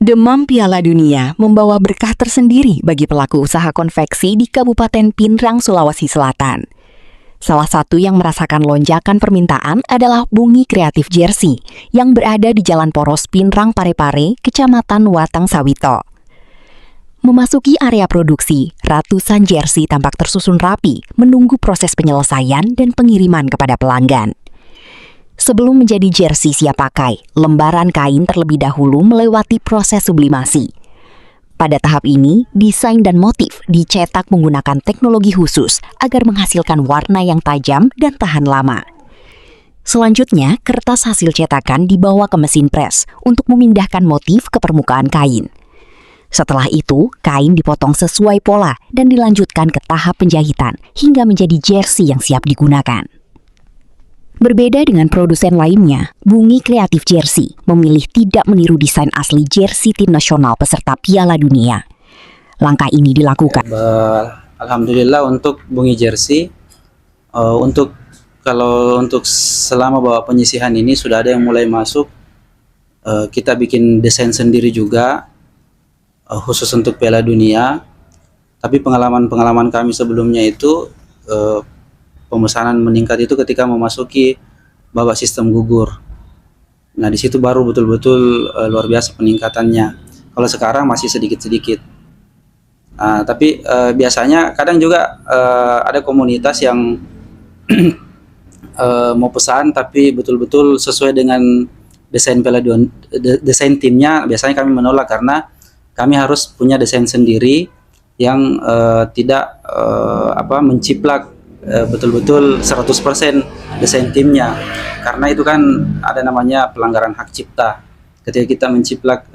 Demam Piala Dunia membawa berkah tersendiri bagi pelaku usaha konveksi di Kabupaten Pinrang, Sulawesi Selatan. Salah satu yang merasakan lonjakan permintaan adalah Bungi Kreatif Jersey yang berada di Jalan Poros Pinrang Parepare, Kecamatan Watang Sawito. Memasuki area produksi, ratusan jersey tampak tersusun rapi, menunggu proses penyelesaian dan pengiriman kepada pelanggan. Sebelum menjadi jersey siap pakai, lembaran kain terlebih dahulu melewati proses sublimasi. Pada tahap ini, desain dan motif dicetak menggunakan teknologi khusus agar menghasilkan warna yang tajam dan tahan lama. Selanjutnya, kertas hasil cetakan dibawa ke mesin press untuk memindahkan motif ke permukaan kain. Setelah itu, kain dipotong sesuai pola dan dilanjutkan ke tahap penjahitan hingga menjadi jersey yang siap digunakan. Berbeda dengan produsen lainnya, Bungi Kreatif Jersey memilih tidak meniru desain asli jersey tim nasional peserta Piala Dunia. Langkah ini dilakukan. Alhamdulillah untuk Bungi Jersey, kalau untuk selama bawa penyisihan ini sudah ada yang mulai masuk. Kita bikin desain sendiri juga, khusus untuk Piala Dunia. Tapi pengalaman kami sebelumnya itu pemesanan meningkat itu ketika memasuki babak sistem gugur. Nah, di situ baru betul-betul luar biasa peningkatannya. Kalau sekarang masih sedikit-sedikit. Tapi biasanya kadang juga ada komunitas yang mau pesan tapi betul-betul sesuai dengan desain desain timnya. Biasanya kami menolak karena kami harus punya desain sendiri yang tidak menciplak betul-betul 100% desain timnya, karena itu kan ada namanya pelanggaran hak cipta ketika kita menciplak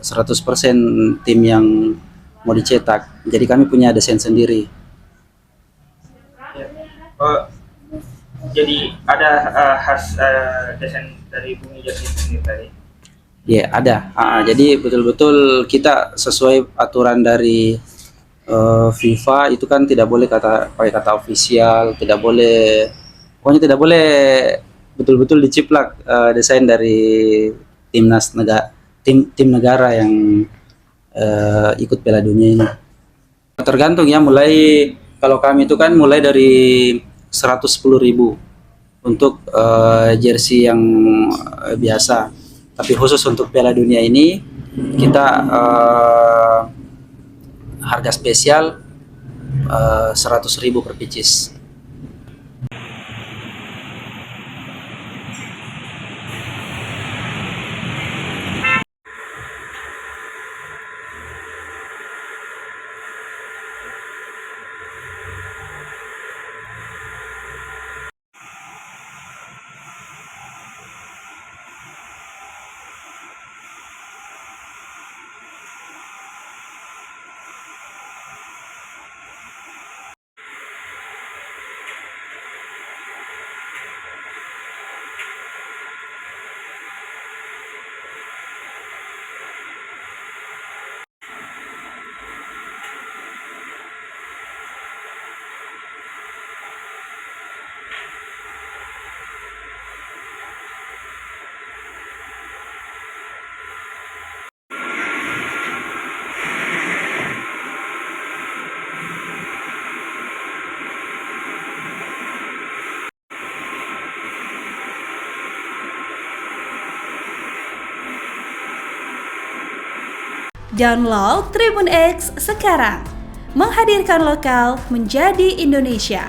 100% tim yang mau dicetak. Jadi kami punya desain sendiri. Jadi ada desain dari Bungi Jersey sendiri tadi? Ya, ada. Jadi betul-betul kita sesuai aturan dari FIFA itu kan tidak boleh pakai kata ofisial, pokoknya tidak boleh betul-betul diciplak desain dari tim negara yang ikut Piala Dunia ini. Tergantung ya, mulai kalau kami itu kan mulai dari 110.000 untuk jersey yang biasa. Tapi khusus untuk Piala Dunia ini kita harga spesial 100.000 per pieces. Download Tribun X sekarang, menghadirkan lokal menjadi Indonesia.